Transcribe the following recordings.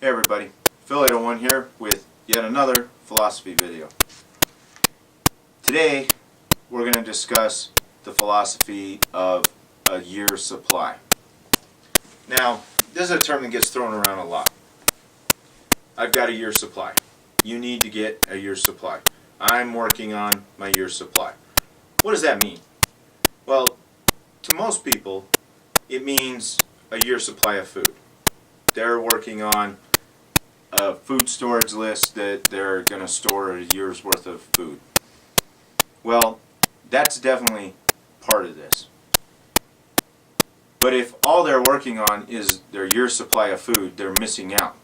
Hey everybody, Phil801 here with yet another philosophy video. Today we're going to discuss the philosophy of a year's supply. Now, this is a term that gets thrown around a lot. I've got a year's supply. You need to get a year's supply. I'm working on my year's supply. What does that mean? Well, to most people, it means a year's supply of food. They're working on a food storage list that they're going to store a year's worth of food. Well, that's definitely part of this. But if all they're working on is their year's supply of food, they're missing out.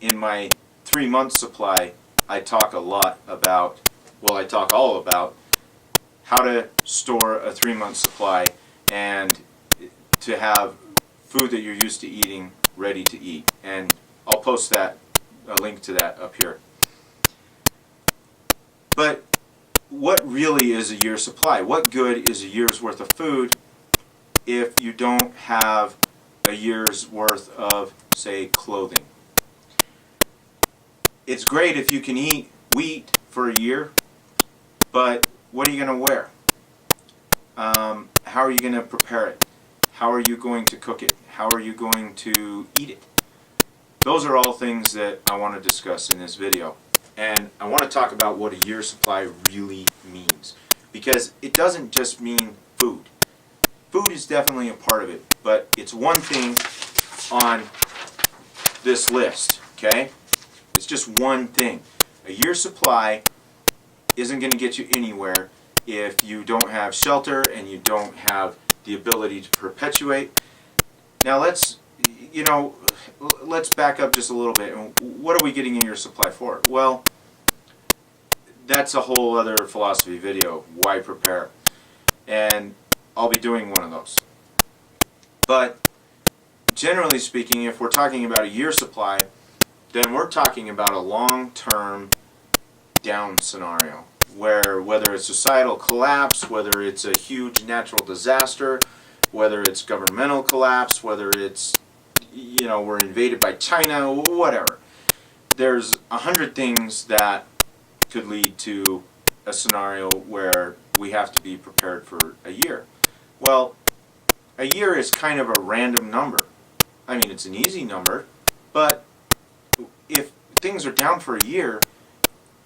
In my 3-month supply, I talk all about how to store a 3-month supply and to have food that you're used to eating ready to eat. And I'll post a link to that up here. But what really is a year's supply? What good is a year's worth of food if you don't have a year's worth of, say, clothing? It's great if you can eat wheat for a year, but what are you going to wear? How are you going to prepare it? How are you going to cook it? How are you going to eat it? Those are all things that I want to discuss in this video. And I want to talk about what a year's supply really means. Because it doesn't just mean food. Food is definitely a part of it, but it's one thing on this list, okay? It's just one thing. A year's supply isn't going to get you anywhere if you don't have shelter and you don't have the ability to perpetuate. Now let's back up just a little bit. What are we getting in your supply for? Well, that's a whole other philosophy video, why prepare? And I'll be doing one of those. But generally speaking, if we're talking about a year's supply, then we're talking about a long-term down scenario, where whether it's societal collapse, whether it's a huge natural disaster, whether it's governmental collapse, whether it's, we're invaded by China, whatever. There's 100 things that could lead to a scenario where we have to be prepared for a year. Well, a year is kind of a random number. I mean, it's an easy number, but if things are down for a year,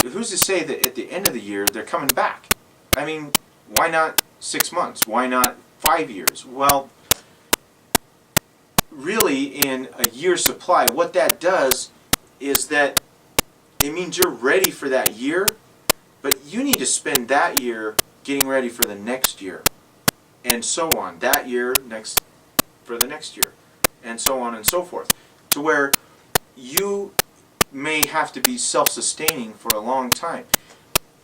who's to say that at the end of the year they're coming back? I mean, why not 6 months? Why not 5 years? Well, really, in a year's supply, what that does is that it means you're ready for that year, but you need to spend that year getting ready for the next year, and so on. That year for the next year, and so on and so forth, to where you may have to be self-sustaining for a long time.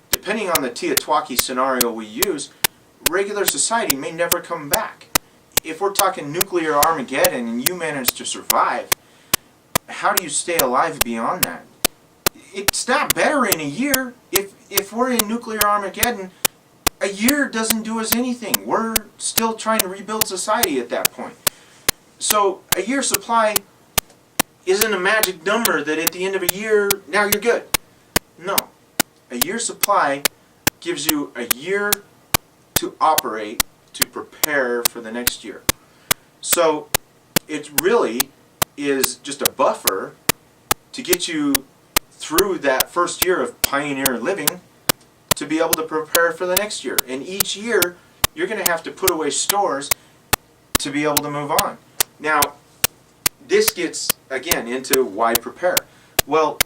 Depending on the TEOTWAWKI scenario we use, regular society may never come back. If we're talking nuclear Armageddon and you manage to survive, how do you stay alive beyond that? It's not better in a year. If we're in nuclear Armageddon, a year doesn't do us anything. We're still trying to rebuild society at that point. So a year's supply isn't a magic number that at the end of a year, now you're good. No. A year's supply gives you a year to operate, to prepare for the next year. So it really is just a buffer to get you through that first year of pioneer living to be able to prepare for the next year. And each year, you're going to have to put away stores to be able to move on. Now, this gets, again, into why prepare. Well,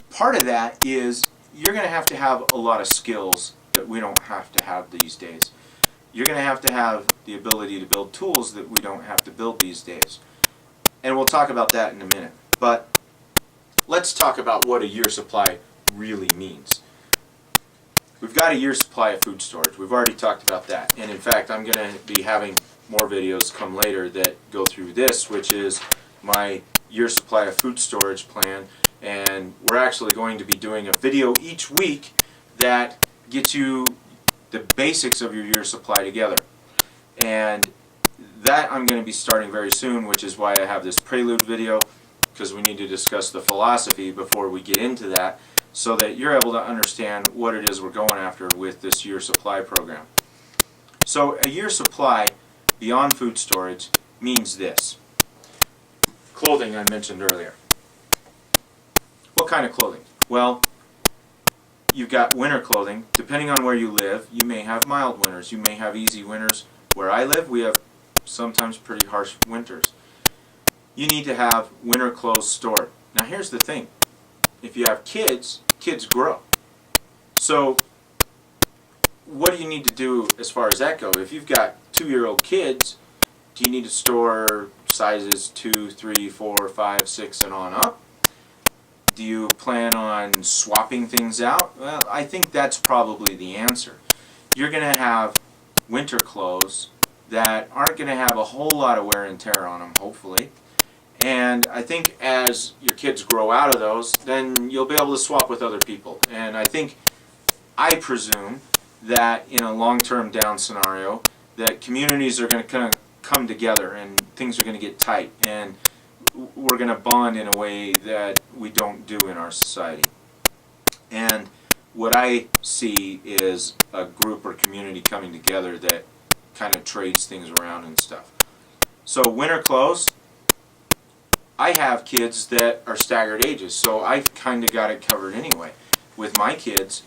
part of that is you're going to have a lot of skills that we don't have to have these days. You're going to have the ability to build tools that we don't have to build these days. And we'll talk about that in a minute. But let's talk about what a year's supply really means. We've got a year's supply of food storage. We've already talked about that. And in fact, I'm going to be having more videos come later that go through this, which is my year's supply of food storage plan. And we're actually going to be doing a video each week that gets you the basics of your year's supply together. And that I'm going to be starting very soon, which is why I have this prelude video. because we need to discuss the philosophy before we get into that, so that you're able to understand what it is we're going after with this year supply program. So a year supply beyond food storage means this. Clothing I mentioned earlier. What kind of clothing? Well, you've got winter clothing. Depending on where you live, you may have mild winters. You may have easy winters. Where I live, we have sometimes pretty harsh winters. You need to have winter clothes stored. Now here's the thing. If you have kids, kids grow. So what do you need to do as far as that goes? If you've got 2-year-old kids, do you need to store sizes 2, 3, 4, 5, 6 and on up? Do you plan on swapping things out? Well, I think that's probably the answer. You're going to have winter clothes that aren't going to have a whole lot of wear and tear on them, hopefully. And I think as your kids grow out of those, then you'll be able to swap with other people. And I presume that in a long-term down scenario, that communities are going to kind of come together and things are going to get tight. And we're going to bond in a way that we don't do in our society. And what I see is a group or community coming together that kind of trades things around and stuff. So winter clothes, I have kids that are staggered ages, so I've kind of got it covered anyway. With my kids,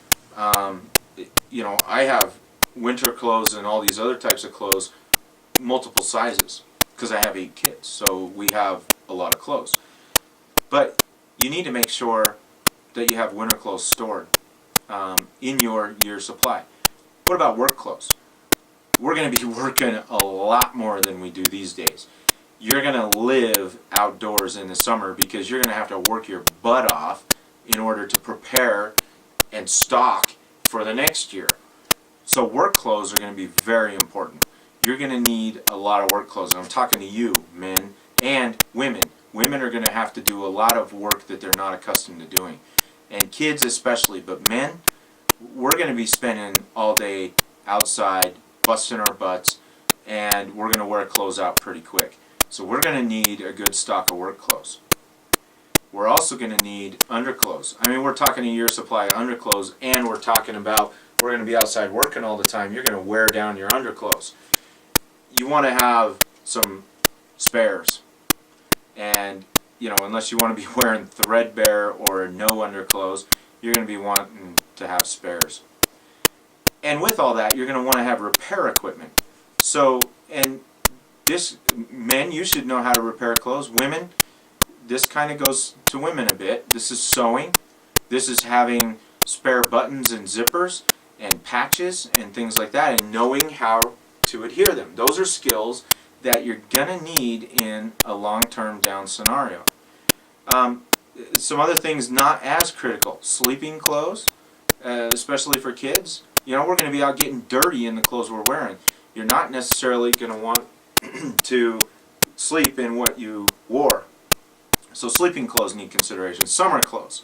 you know, I have winter clothes and all these other types of clothes, multiple sizes, because I have 8 kids, so we have a lot of clothes. But you need to make sure that you have winter clothes stored in your year supply. What about work clothes? We're going to be working a lot more than we do these days. You're going to live outdoors in the summer because you're going to have to work your butt off in order to prepare and stock for the next year. So work clothes are going to be very important. You're going to need a lot of work clothes. And I'm talking to you, men and women. Women are going to have to do a lot of work that they're not accustomed to doing. And kids especially, but men, we're going to be spending all day outside, busting our butts, and we're going to wear clothes out pretty quick. So we're going to need a good stock of work clothes. We're also going to need underclothes. I mean, we're talking a year supply of underclothes, and we're talking about we're going to be outside working all the time. You're going to wear down your underclothes. You want to have some spares. And, you know, unless you want to be wearing threadbare or no underclothes, you're going to be wanting to have spares. And with all that, you're going to want to have repair equipment. So, and this, men, you should know how to repair clothes. Women, this kind of goes to women a bit. This is sewing. This is having spare buttons and zippers and patches and things like that, and knowing how to adhere them. Those are skills that you're going to need in a long-term down scenario. Some other things not as critical. Sleeping clothes, especially for kids. You know, we're going to be out getting dirty in the clothes we're wearing. You're not necessarily going to want to sleep in what you wore. So sleeping clothes need consideration. Summer clothes.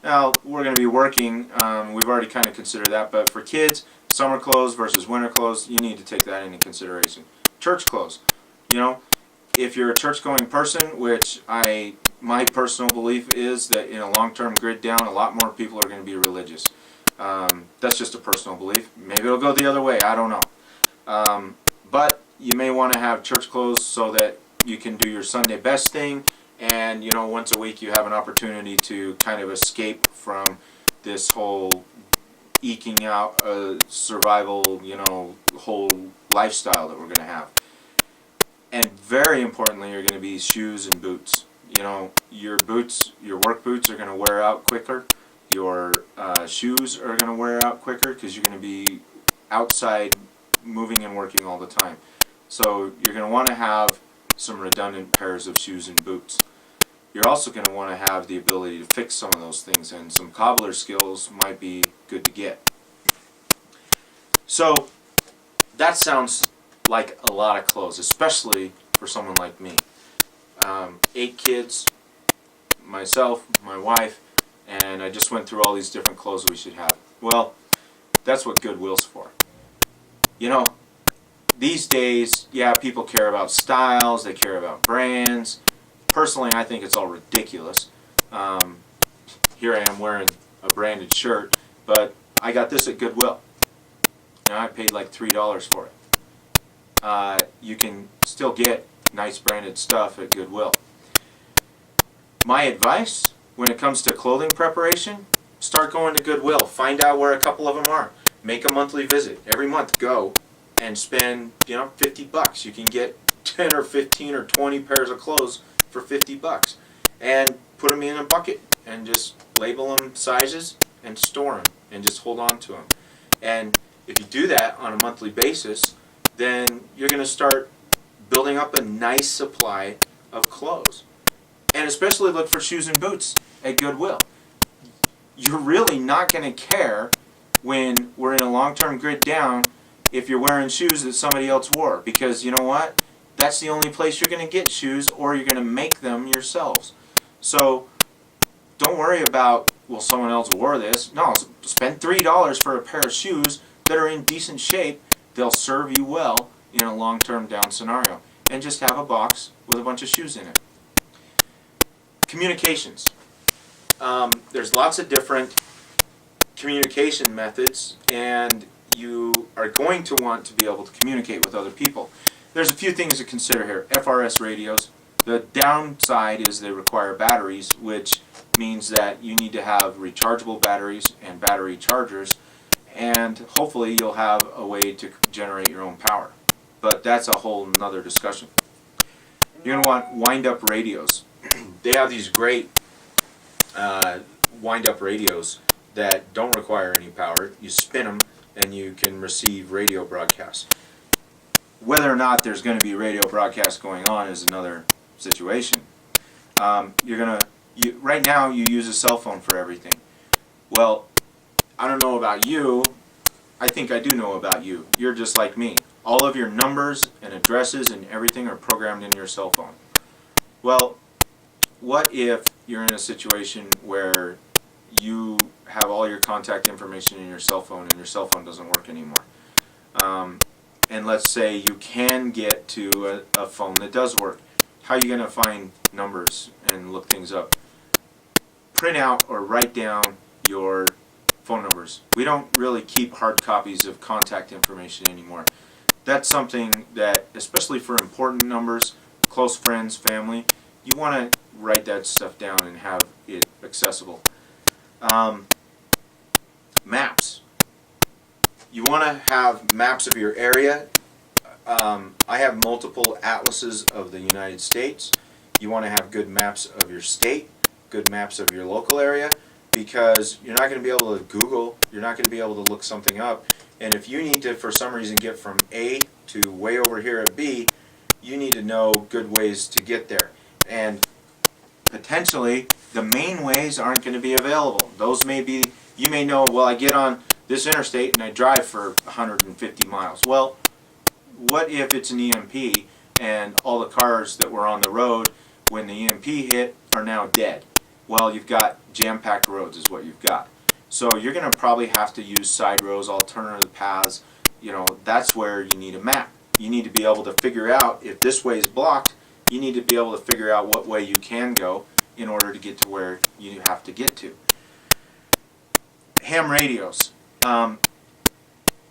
Now, we're going to be working, we've already kind of considered that, but for kids, summer clothes versus winter clothes, you need to take that into consideration. Church clothes. You know, if you're a church-going person, which my personal belief is that in a long-term grid down, a lot more people are going to be religious. That's just a personal belief. Maybe it'll go the other way. I don't know. But you may want to have church clothes so that you can do your Sunday best thing, and, you know, once a week you have an opportunity to kind of escape from this whole eking out a survival, you know, whole lifestyle that we're going to have. And very importantly, you're going to be shoes and boots. You know, your boots, your work boots are going to wear out quicker. Your shoes are going to wear out quicker because you're going to be outside moving and working all the time. So you're going to want to have some redundant pairs of shoes and boots. You're also going to want to have the ability to fix some of those things, and some cobbler skills might be good to get. So that sounds like a lot of clothes, especially for someone like me. 8 kids, myself, my wife, and I just went through all these different clothes we should have. Well, that's what Goodwill's for. You know, these days, yeah, people care about styles, they care about brands, Personally, I think it's all ridiculous. Here I am wearing a branded shirt, but I got this at Goodwill. And I paid like $3 for it. You can still get nice branded stuff at Goodwill. My advice when it comes to clothing preparation, start going to Goodwill. Find out where a couple of them are. Make a monthly visit. Every month go and spend, $50. You can get 10 or 15 or 20 pairs of clothes for $50. And put them in a bucket and just label them sizes and store them and just hold on to them. And if you do that on a monthly basis, then you're going to start building up a nice supply of clothes. And especially look for shoes and boots at Goodwill. You're really not going to care when we're in a long-term grid down if you're wearing shoes that somebody else wore, because you know what? That's the only place you're going to get shoes, or you're going to make them yourselves. So don't worry about, well, someone else wore this. No, spend $3 for a pair of shoes that are in decent shape. They'll serve you well in a long-term down scenario. And just have a box with a bunch of shoes in it. Communications. There's lots of different communication methods, and you are going to want to be able to communicate with other people. There's a few things to consider here. FRS radios. The downside is they require batteries, which means that you need to have rechargeable batteries and battery chargers, and hopefully you'll have a way to generate your own power. But that's a whole nother discussion. You're going to want wind-up radios. They have these great wind-up radios that don't require any power. You spin them and you can receive radio broadcasts. Whether or not there's going to be radio broadcasts going on is another situation. Right now you use a cell phone for everything. Well, I don't know about you. I think I do know about you. You're just like me. All of your numbers and addresses and everything are programmed in your cell phone. Well, what if you're in a situation where you have all your contact information in your cell phone and your cell phone doesn't work anymore? And let's say you can get to a phone that does work. How are you going to find numbers and look things up? Print out or write down your phone numbers. We don't really keep hard copies of contact information anymore. That's something that, especially for important numbers, close friends, family, you want to write that stuff down and have it accessible. Maps. You want to have maps of your area. I have multiple atlases of the United States. You want to have good maps of your state, good maps of your local area, because you're not going to be able to Google, you're not going to be able to look something up, and if you need to, for some reason, get from A to way over here at B, you need to know good ways to get there. And potentially, the main ways aren't going to be available. Those may be, you may know, well, I get on this interstate and I drive for 150 miles. Well, what if it's an EMP and all the cars that were on the road when the EMP hit are now dead? Well, you've got jam-packed roads is what you've got. So you're going to probably have to use side roads, alternative paths. That's where you need a map. You need to be able to figure out if this way is blocked. You need to be able to figure out what way you can go in order to get to where you have to get to. Ham radios.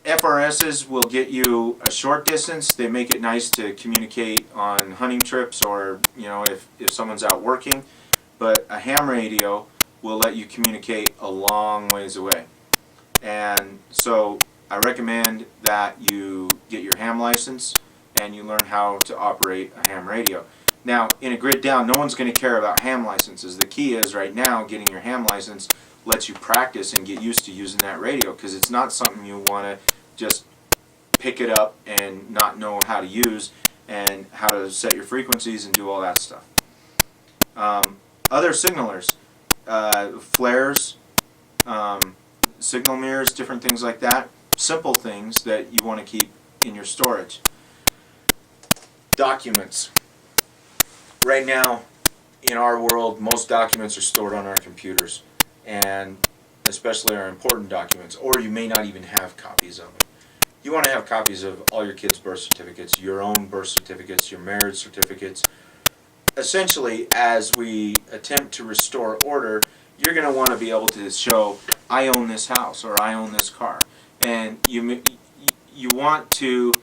FRSs will get you a short distance. They make it nice to communicate on hunting trips or if someone's out working. But a ham radio will let you communicate a long ways away. And so I recommend that you get your ham license and you learn how to operate a ham radio. Now, in a grid down, no one's going to care about ham licenses. The key is right now getting your ham license lets you practice and get used to using that radio, because it's not something you want to just pick it up and not know how to use and how to set your frequencies and do all that stuff. Other signalers, flares, signal mirrors, different things like that. Simple things that you want to keep in your storage. Documents. Right now, in our world, most documents are stored on our computers, and especially our important documents, or you may not even have copies of them. You want to have copies of all your kids' birth certificates, your own birth certificates, your marriage certificates, essentially, as we attempt to restore order, you're going to want to be able to show, I own this house or I own this car. And you want to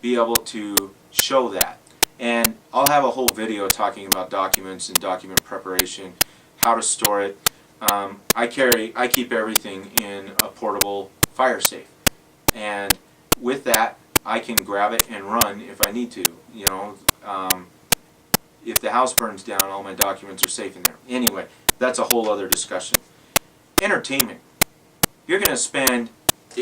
be able to show that. And I'll have a whole video talking about documents and document preparation, how to store it. I keep everything in a portable fire safe. And with that, I can grab it and run if I need to. You know, if the house burns down, all my documents are safe in there. Anyway, that's a whole other discussion. Entertainment. You're going to spend,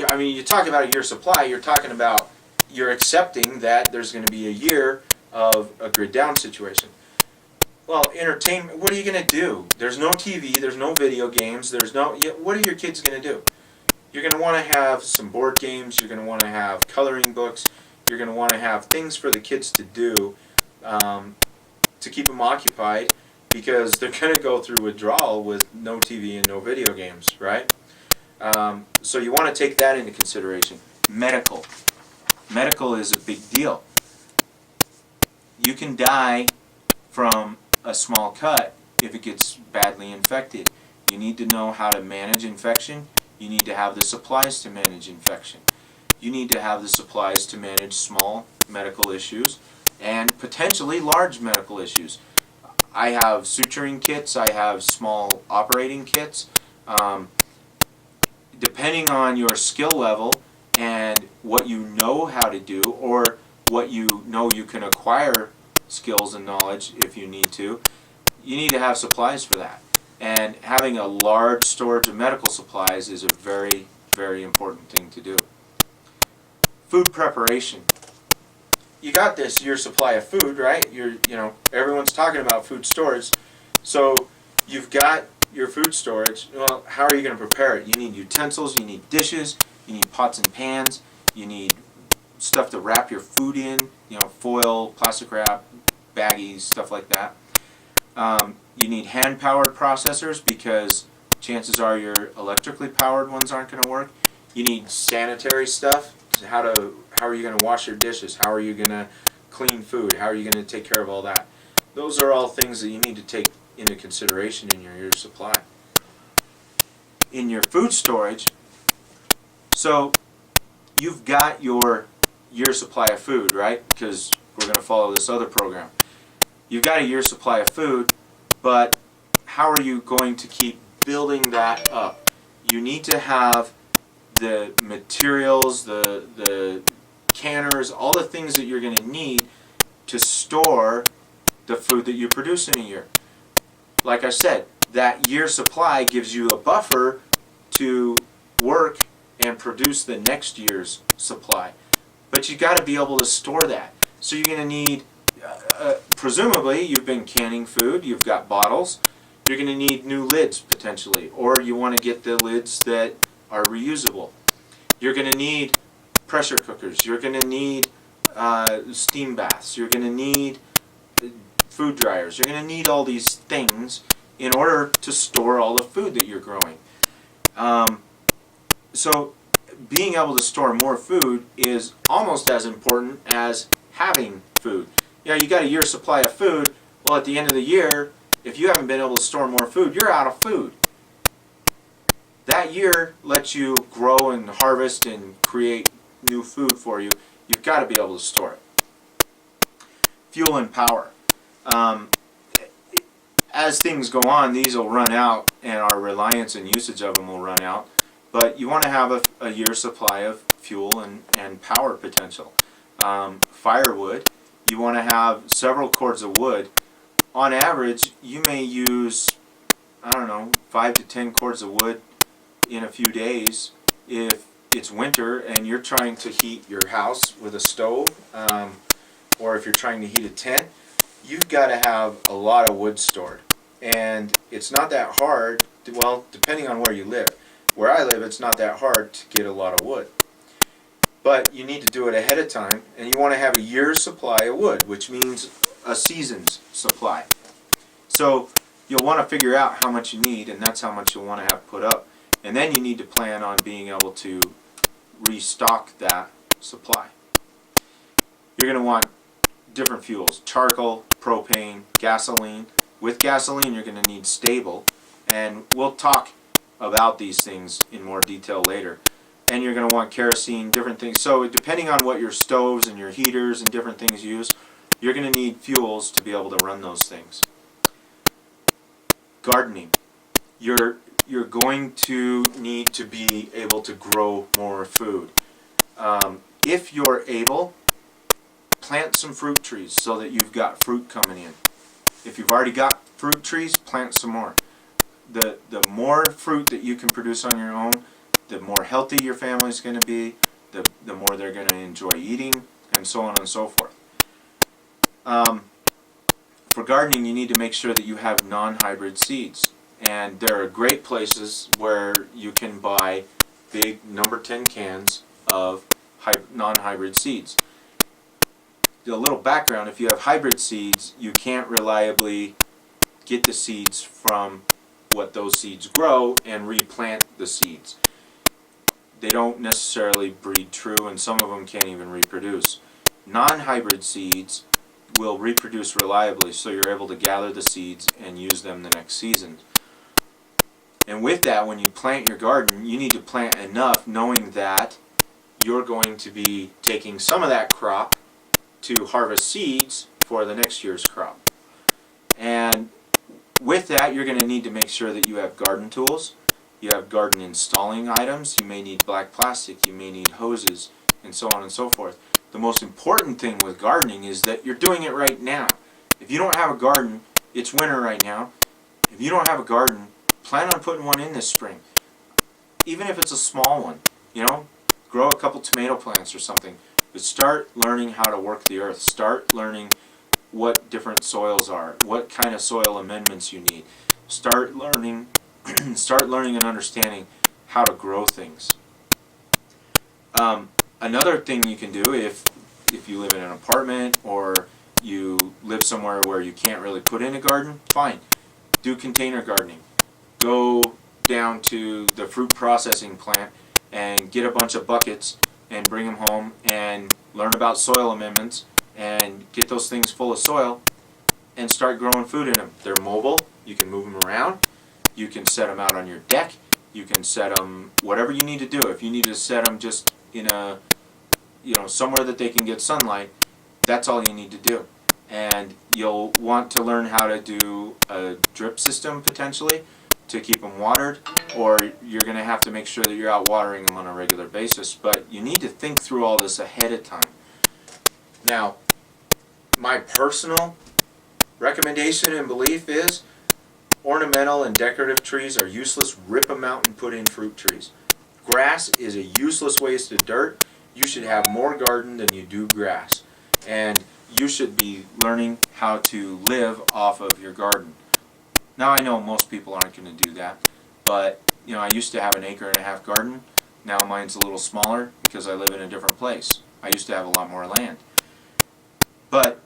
I mean, you talk about a year supply, you're accepting that there's going to be a year of a grid down situation. Well, entertainment, what are you going to do? There's no TV, there's no video games, what are your kids going to do? You're going to want to have some board games, you're going to want to have coloring books, you're going to want to have things for the kids to do to keep them occupied, because they're going to go through withdrawal with no TV and no video games, right? So you want to take that into consideration. Medical. Medical is a big deal. You can die from a small cut if it gets badly infected. You need to know how to manage infection. You need to have the supplies to manage infection. You need to have the supplies to manage small medical issues and potentially large medical issues. I have suturing kits, I have small operating kits. Depending on your skill level and what you know how to do, or what you know you can acquire skills and knowledge if you need to have supplies for that. And having a large storage of medical supplies is a very, very important thing to do. Food preparation. You got this year supply of food, right? Everyone's talking about food storage. So you've got your food storage. Well, how are you going to prepare it? You need utensils, you need dishes, you need pots and pans, you need stuff to wrap your food in, foil, plastic wrap, baggies, stuff like that. You need hand-powered processors because chances are your electrically powered ones aren't going to work. You need sanitary stuff. How are you going to wash your dishes? How are you going to clean food? How are you going to take care of all that? Those are all things that you need to take into consideration in your year supply. In your food storage, so you've got your year supply of food, right? Because we're going to follow this other program. You've got a year supply of food, but how are you going to keep building that up? You need to have the materials, the canners, all the things that you're going to need to store the food that you produce in a year. Like I said, that year supply gives you a buffer to work and produce the next year's supply. But you got to be able to store that. So you're going to need, presumably, you've been canning food, you've got bottles, you're going to need new lids potentially, or you want to get the lids that are reusable. You're going to need pressure cookers, you're going to need steam baths, you're going to need food dryers, you're going to need all these things in order to store all the food that you're growing. So being able to store more food is almost as important as having food. You got a year's supply of food. Well, at the end of the year, if you haven't been able to store more food, you're out of food. That year lets you grow and harvest and create new food for you. You've got to be able to store it. Fuel and power. As things go on, these will run out and our reliance and usage of them will run out. But you want to have a year's supply of fuel and power potential. Firewood, you want to have several cords of wood. On average, you may use, 5 to 10 cords of wood in a few days if it's winter and you're trying to heat your house with a stove, or if you're trying to heat a tent. You've got to have a lot of wood stored. And it's not that hard, depending on where you live. Where I live, it's not that hard to get a lot of wood. But you need to do it ahead of time, and you want to have a year's supply of wood, which means a season's supply. So you'll want to figure out how much you need, and that's how much you'll want to have put up. And then you need to plan on being able to restock that supply. You're going to want different fuels: charcoal, propane, gasoline. With gasoline, you're going to need stable, and we'll talk about these things in more detail later. And you're going to want kerosene, different things. So depending on what your stoves and your heaters and different things use, you're going to need fuels to be able to run those things. Gardening. You're going to need to be able to grow more food. If you're able, plant some fruit trees so that you've got fruit coming in. If you've already got fruit trees, plant some more. The more fruit that you can produce on your own, the more healthy your family's going to be, the more they're going to enjoy eating, and so on and so forth. For gardening, you need to make sure that you have non-hybrid seeds. And there are great places where you can buy big number 10 cans of non-hybrid seeds. A little background: if you have hybrid seeds, you can't reliably get the seeds from what those seeds grow and replant the seeds. They don't necessarily breed true, and some of them can't even reproduce. Non-hybrid seeds will reproduce reliably, so you're able to gather the seeds and use them the next season. And with that, when you plant your garden, you need to plant enough, knowing that you're going to be taking some of that crop to harvest seeds for the next year's crop. And with that, you're going to need to make sure that you have garden tools, you have garden installing items, you may need black plastic, you may need hoses, and so on and so forth. The most important thing with gardening is that you're doing it right now. If you don't have a garden, it's winter right now. If you don't have a garden, plan on putting one in this spring. Even if it's a small one, grow a couple tomato plants or something. But start learning how to work the earth. Start learning what different soils are, what kind of soil amendments you need. Start learning and understanding how to grow things. Another thing you can do, if you live in an apartment or you live somewhere where you can't really put in a garden, fine. Do container gardening. Go down to the fruit processing plant and get a bunch of buckets and bring them home and learn about soil amendments and get those things full of soil and start growing food in them. They're mobile. You can move them around. You can set them out on your deck. You can set them whatever you need to do. If you need to set them just in a, somewhere that they can get sunlight, that's all you need to do. And you'll want to learn how to do a drip system potentially to keep them watered, or you're going to have to make sure that you're out watering them on a regular basis. But you need to think through all this ahead of time. Now, my personal recommendation and belief is ornamental and decorative trees are useless. Rip them out and put in fruit trees. Grass is a useless waste of dirt. You should have more garden than you do grass. And you should be learning how to live off of your garden. Now, I know most people aren't going to do that, but I used to have an 1.5 acre garden. Now mine's a little smaller because I live in a different place. I used to have a lot more land. But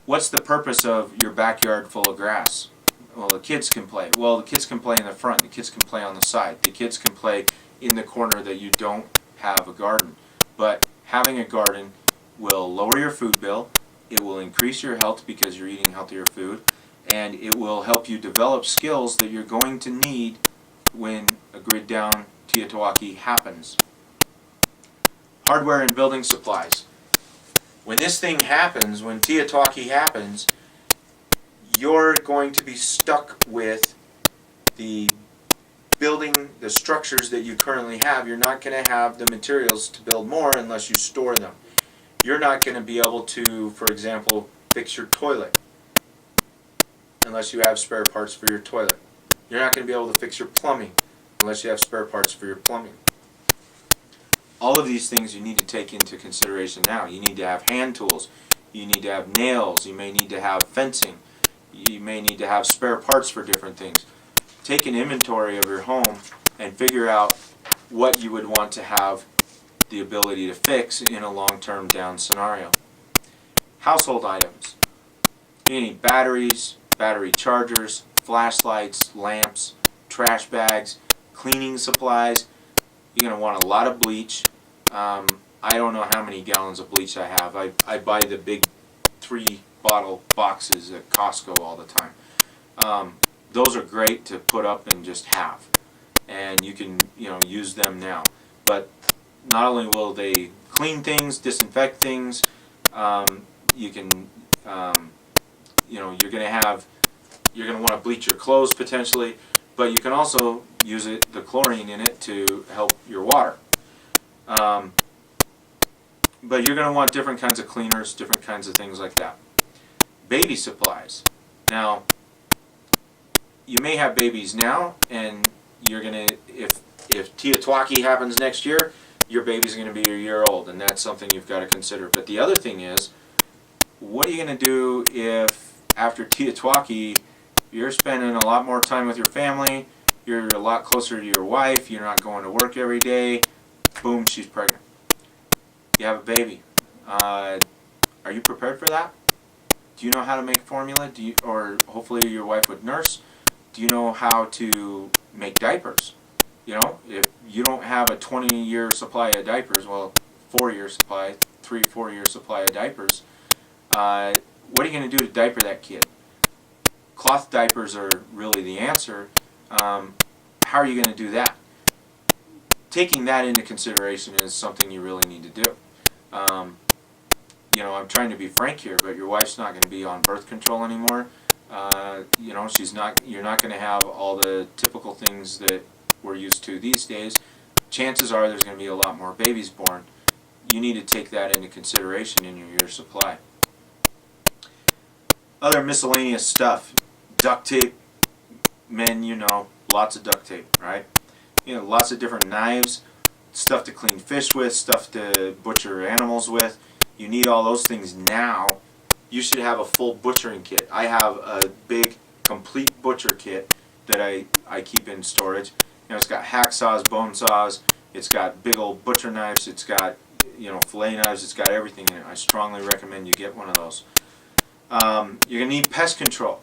what's the purpose of your backyard full of grass? Well, the kids can play. Well, the kids can play in the front. The kids can play on the side. The kids can play in the corner that you don't have a garden. But having a garden will lower your food bill. It will increase your health because you're eating healthier food. And it will help you develop skills that you're going to need when a grid down TEOTWAWKI happens. Hardware and building supplies. When this thing happens, when TEOTWAWKI happens, you're going to be stuck with the structures that you currently have. You're not going to have the materials to build more unless you store them. You're not going to be able to, for example, fix your toilet unless you have spare parts for your toilet. You're not going to be able to fix your plumbing unless you have spare parts for your plumbing. All of these things you need to take into consideration now. You need to have hand tools. You need to have nails. You may need to have fencing. You may need to have spare parts for different things. Take an inventory of your home and figure out what you would want to have the ability to fix in a long-term down scenario. Household items. You need batteries, battery chargers, flashlights, lamps, trash bags, cleaning supplies. You're going to want a lot of bleach. I don't know how many gallons of bleach I have. I buy the big 3 bottle boxes at Costco all the time. Those are great to put up and just have, and you can use them now. But not only will they clean things, disinfect things, you can you're gonna want to bleach your clothes potentially, but you can also use the chlorine in it to help your water. But you're going to want different kinds of cleaners, different kinds of things like that. Baby supplies. Now, you may have babies now, and you're going to, if TEOTWAWKI happens next year, your baby's going to be a year old, and that's something you've got to consider. But the other thing is, what are you going to do if after TEOTWAWKI you're spending a lot more time with your family, you're a lot closer to your wife, you're not going to work every day, boom, she's pregnant. You have a baby. Are you prepared for that? Do you know how to make formula? Or hopefully your wife would nurse. Do you know how to make diapers? If you don't have a 20-year supply of diapers, well, 4-year supply, 3-4-year supply of diapers, what are you going to do to diaper that kid? Cloth diapers are really the answer. How are you going to do that? Taking that into consideration is something you really need to do. I'm trying to be frank here, but your wife's not going to be on birth control anymore. You're not going to have all the typical things that we're used to these days. Chances are there's going to be a lot more babies born. You need to take that into consideration in your year supply. Other miscellaneous stuff. Duct tape. Men, lots of duct tape, right? Lots of different knives, stuff to clean fish with, stuff to butcher animals with. You need all those things now. You should have a full butchering kit. I have a big, complete butcher kit that I keep in storage. It's got hacksaws, bone saws, it's got big old butcher knives, it's got fillet knives, it's got everything in it. I strongly recommend you get one of those. You're going to need pest control.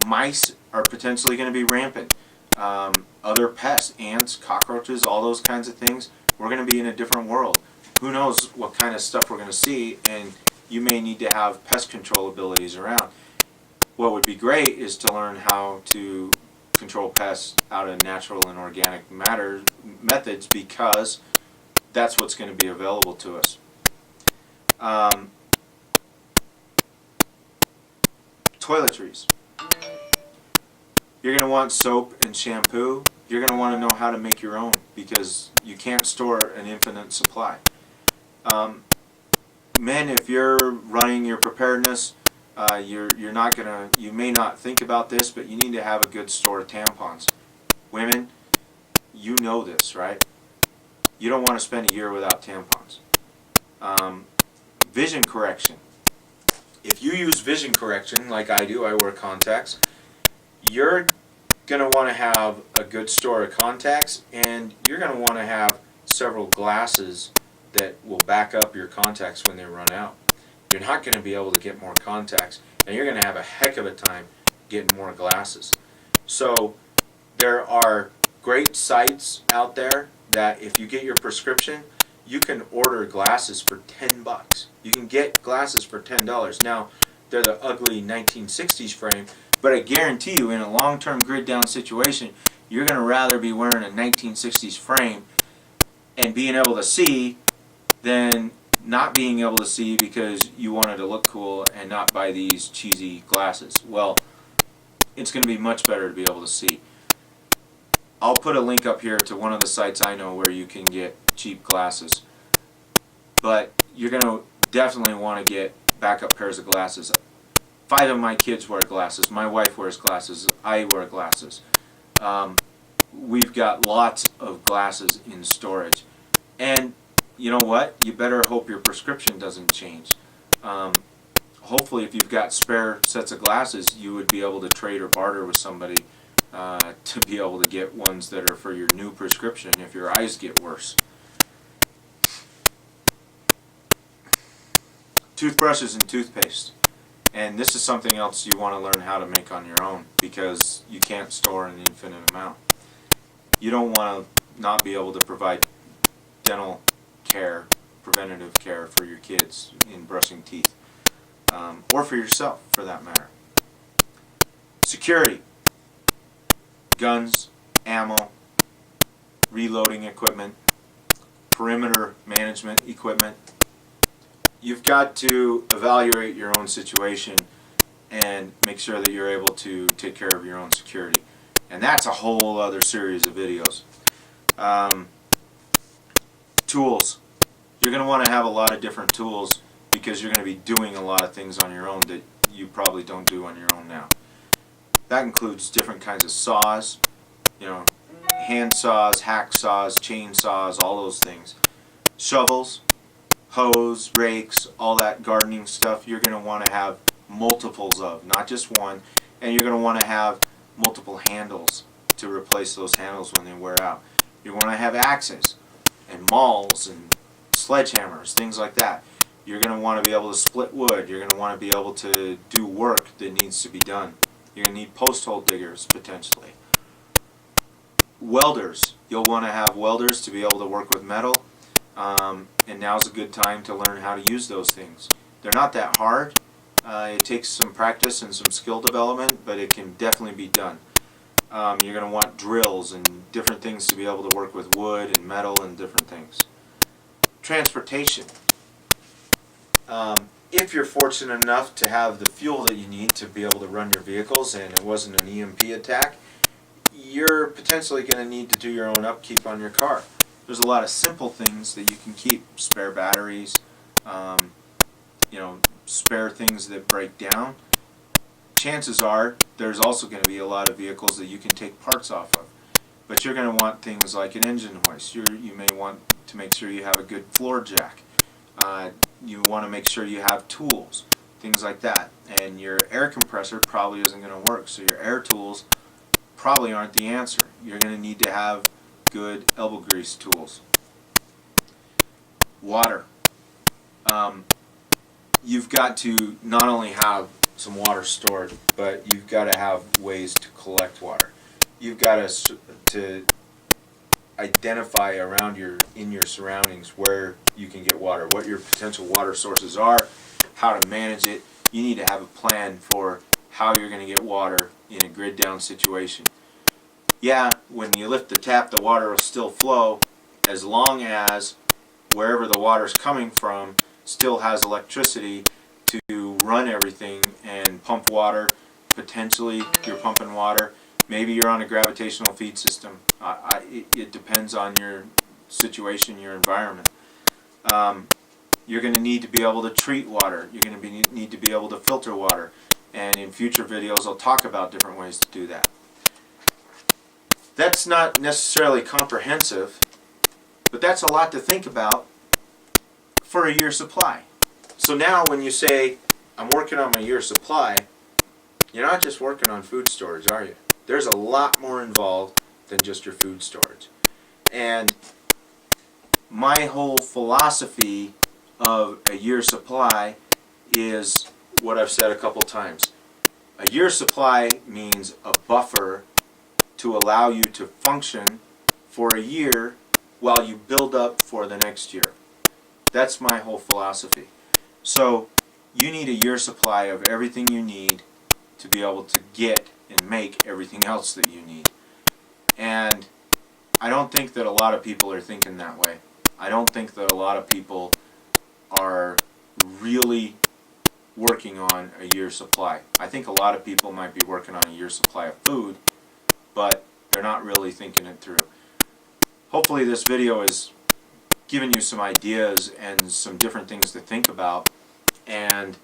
Mice are potentially going to be rampant. Other pests, ants, cockroaches, all those kinds of things. We're going to be in a different world. Who knows what kind of stuff we're going to see, and you may need to have pest control abilities around. What would be great is to learn how to control pests out of natural and organic methods, because that's what's going to be available to us. Toiletries. You're going to want soap and shampoo. You're going to want to know how to make your own, because you can't store an infinite supply. Men, if you're running your preparedness, you may not think about this, but you need to have a good store of tampons. Women, you know this, right? You don't want to spend a year without tampons. Vision correction. If you use vision correction like I do, I wear contacts, you're going to want to have a good store of contacts, and you're going to want to have several glasses that will back up your contacts when they run out. You're not going to be able to get more contacts, and you're going to have a heck of a time getting more glasses. So there are great sites out there that if you get your prescription, you can order glasses for $10. You can get glasses for $10. Now, they're the ugly 1960s frame, but I guarantee you, in a long-term grid-down situation, you're going to rather be wearing a 1960s frame and being able to see than not being able to see because you wanted to look cool and not buy these cheesy glasses. Well, it's going to be much better to be able to see. I'll put a link up here to one of the sites I know where you can get cheap glasses. But you're going to definitely want to get backup pairs of glasses. 5 of my kids wear glasses. My wife wears glasses. I wear glasses. We've got lots of glasses in storage. And you know what? You better hope your prescription doesn't change. Hopefully, if you've got spare sets of glasses, you would be able to trade or barter with somebody to be able to get ones that are for your new prescription if your eyes get worse. Toothbrushes and toothpaste. And this is something else you want to learn how to make on your own, because you can't store an infinite amount. You don't want to not be able to provide dental care, preventative care for your kids in brushing teeth. or for yourself for that matter. Security, guns, ammo, reloading equipment, perimeter management equipment. You've got to evaluate your own situation and make sure that you're able to take care of your own security. And that's a whole other series of videos. Tools. You're going to want to have a lot of different tools because you're going to be doing a lot of things on your own that you probably don't do on your own now. That includes different kinds of saws, hand saws, hack saws, chainsaws, all those things. Shovels, hose, rakes, all that gardening stuff you're going to want to have multiples of, not just one, and you're going to want to have multiple handles to replace those handles when they wear out. You want to have axes and mauls and sledgehammers, things like that. You're going to want to be able to split wood. You're going to want to be able to do work that needs to be done. You're going to need post hole diggers potentially. Welders. You'll want to have welders to be able to work with metal, and now's a good time to learn how to use those things. They're not that hard. It takes some practice and some skill development, but it can definitely be done. You're going to want drills and different things to be able to work with wood and metal and different things. Transportation. If you're fortunate enough to have the fuel that you need to be able to run your vehicles and it wasn't an EMP attack, you're potentially going to need to do your own upkeep on your car. There's a lot of simple things that you can keep. Spare batteries, spare things that break down. Chances are there's also going to be a lot of vehicles that you can take parts off of. But you're going to want things like an engine hoist. You may want to make sure you have a good floor jack. You want to make sure you have tools, things like that. And your air compressor probably isn't going to work, so your air tools probably aren't the answer. You're going to need to have good elbow grease tools. Water. You've got to not only have some water stored, but you've got to have ways to collect water. You've got to identify around in your surroundings where you can get water, what your potential water sources are, how to manage it. You need to have a plan for how you're going to get water in a grid down situation. Yeah, when you lift the tap, the water will still flow as long as wherever the water's coming from still has electricity to run everything and pump water. Potentially you're pumping water. Maybe you're on a gravitational feed system. It depends on your situation, your environment. You're going to need to be able to treat water. You're going to need to be able to filter water. And in future videos I'll talk about different ways to do that. That's not necessarily comprehensive, but that's a lot to think about for a year's supply. So now when you say, I'm working on my year's supply, you're not just working on food storage, are you? There's a lot more involved than just your food storage. And my whole philosophy of a year's supply is what I've said a couple times. A year's supply means a buffer to allow you to function for a year while you build up for the next year. That's my whole philosophy. So you need a year's supply of everything you need to be able to get and make everything else that you need. And I don't think that a lot of people are thinking that way. I don't think that a lot of people are really working on a year's supply. I think a lot of people might be working on a year's supply of food, but they're not really thinking it through. Hopefully this video is giving you some ideas and some different things to think about, and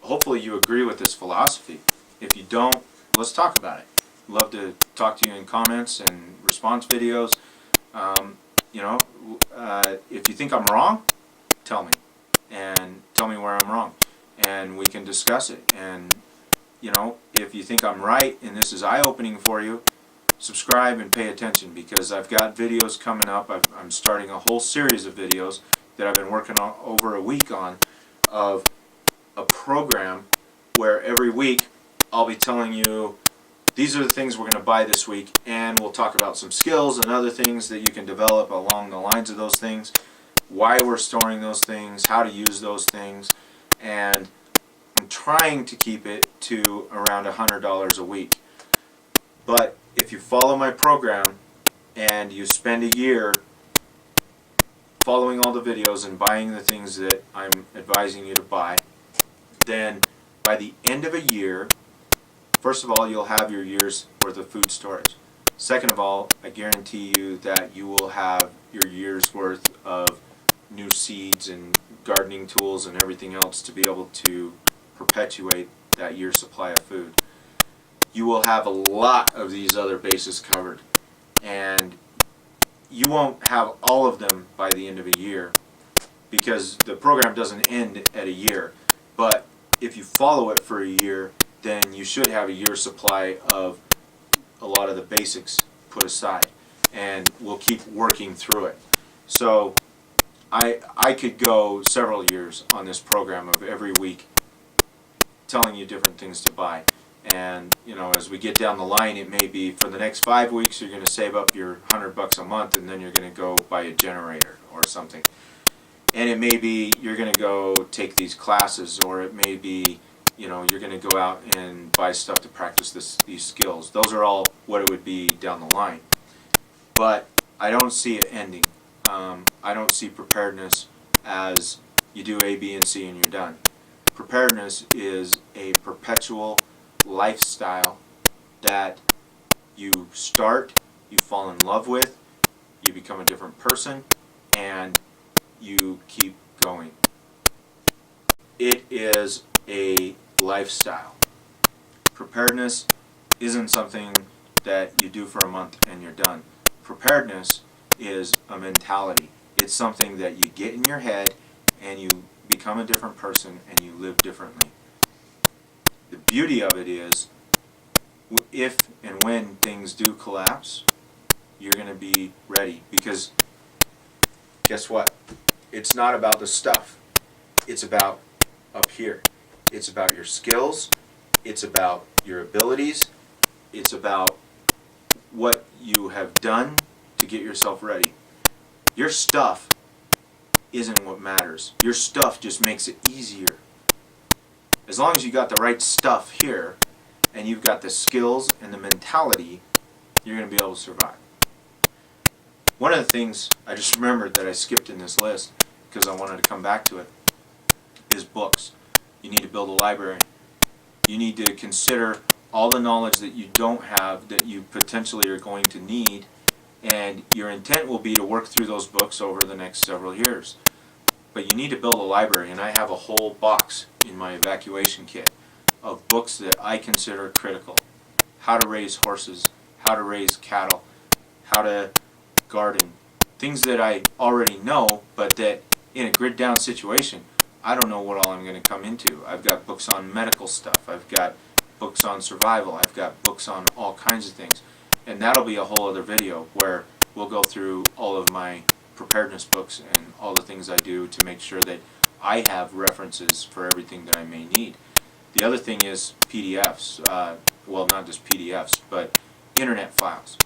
hopefully you agree with this philosophy. If you don't, let's talk about it. I'd love to talk to you in comments and response videos. If you think I'm wrong, tell me, and tell me where I'm wrong, and we can discuss it. And if you think I'm right and this is eye-opening for you, subscribe and pay attention, because I've got videos coming up. I'm starting a whole series of videos that I've been working on over a week on, of a program where every week I'll be telling you these are the things we're going to buy this week, and we'll talk about some skills and other things that you can develop along the lines of those things, why we're storing those things, how to use those things, and I'm trying to keep it to around $100 a week. But if you follow my program and you spend a year following all the videos and buying the things that I'm advising you to buy, then by the end of a year, first of all, you'll have your year's worth of food storage. Second of all, I guarantee you that you will have your year's worth of new seeds and gardening tools and everything else to be able to perpetuate that year's supply of food. You will have a lot of these other bases covered, and you won't have all of them by the end of a year, because the program doesn't end at a year. But if you follow it for a year, then you should have a year's supply of a lot of the basics put aside, and we'll keep working through it. So I could go several years on this program of every week telling you different things to buy. And you know, as we get down the line, it may be for the next 5 weeks you're going to save up your $100 a month, and then you're going to go buy a generator or something. And it may be you're going to go take these classes, or it may be, you know, you're going to go out and buy stuff to practice these skills. Those are all what it would be down the line. But I don't see it ending. I don't see preparedness as you do A, B, and C and you're done. Preparedness is a perpetual lifestyle that you start, you fall in love with, you become a different person, and you keep going. It is a lifestyle. Preparedness isn't something that you do for a month and you're done. Preparedness is a mentality. It's something that you get in your head and you become a different person and you live differently. The beauty of it is, if and when things do collapse, you're going to be ready, because guess what? It's not about the stuff. It's about up here. It's about your skills. It's about your abilities. It's about what you have done to get yourself ready. Your stuff isn't what matters. Your stuff just makes it easier. As long as you got the right stuff here, and you've got the skills and the mentality, you're going to be able to survive. One of the things I just remembered that I skipped in this list, because I wanted to come back to it, is books. You need to build a library. You need to consider all the knowledge that you don't have that you potentially are going to need, and your intent will be to work through those books over the next several years. But you need to build a library, and I have a whole box in my evacuation kit of books that I consider critical. How to raise horses, how to raise cattle, how to garden. Things that I already know, but that in a grid down situation, I don't know what all I'm going to come into. I've got books on medical stuff. I've got books on survival. I've got books on all kinds of things. And that'll be a whole other video where we'll go through all of my preparedness books and all the things I do to make sure that I have references for everything that I may need. The other thing is PDFs. Well, not just PDFs, but internet files.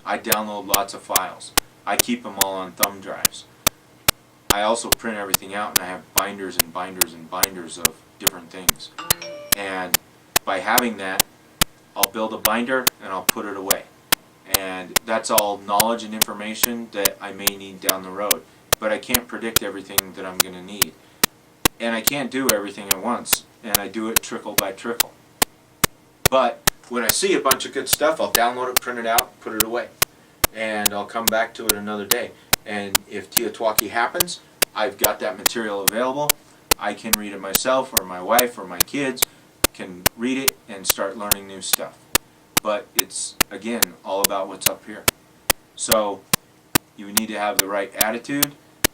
I download lots of files. I keep them all on thumb drives. I also print everything out, and I have binders and binders and binders of different things. And by having that, I'll build a binder and I'll put it away. And that's all knowledge and information that I may need down the road. But I can't predict everything that I'm going to need. And I can't do everything at once. And I do it trickle by trickle. But when I see a bunch of good stuff, I'll download it, print it out, put it away. And I'll come back to it another day. And if TEOTWAWKI happens, I've got that material available. I can read it myself, or my wife, or my kids can read it and start learning new stuff. But it's, again, all about what's up here. So you need to have the right attitude,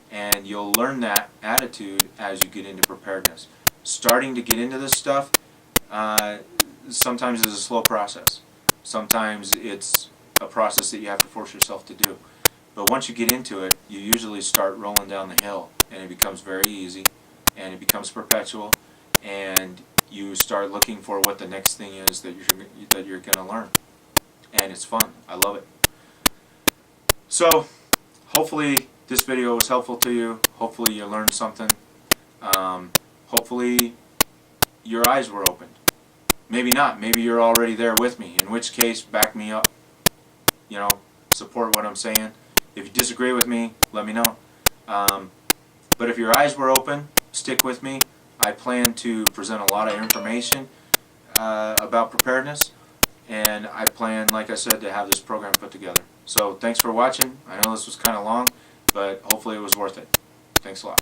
and you'll learn that attitude as you get into preparedness. Starting to get into this stuff sometimes is a slow process. Sometimes it's a process that you have to force yourself to do. But once you get into it, you usually start rolling down the hill, and it becomes very easy, and it becomes perpetual, and you start looking for what the next thing is that you're going to learn. And it's fun. I love it. So, hopefully this video was helpful to you. Hopefully you learned something. Hopefully your eyes were opened. Maybe not. Maybe you're already there with me, in which case, back me up. You know, support what I'm saying. If you disagree with me, let me know. But if your eyes were open, stick with me. I plan to present a lot of information about preparedness, and I plan, like I said, to have this program put together. So thanks for watching. I know this was kind of long, but hopefully it was worth it. Thanks a lot.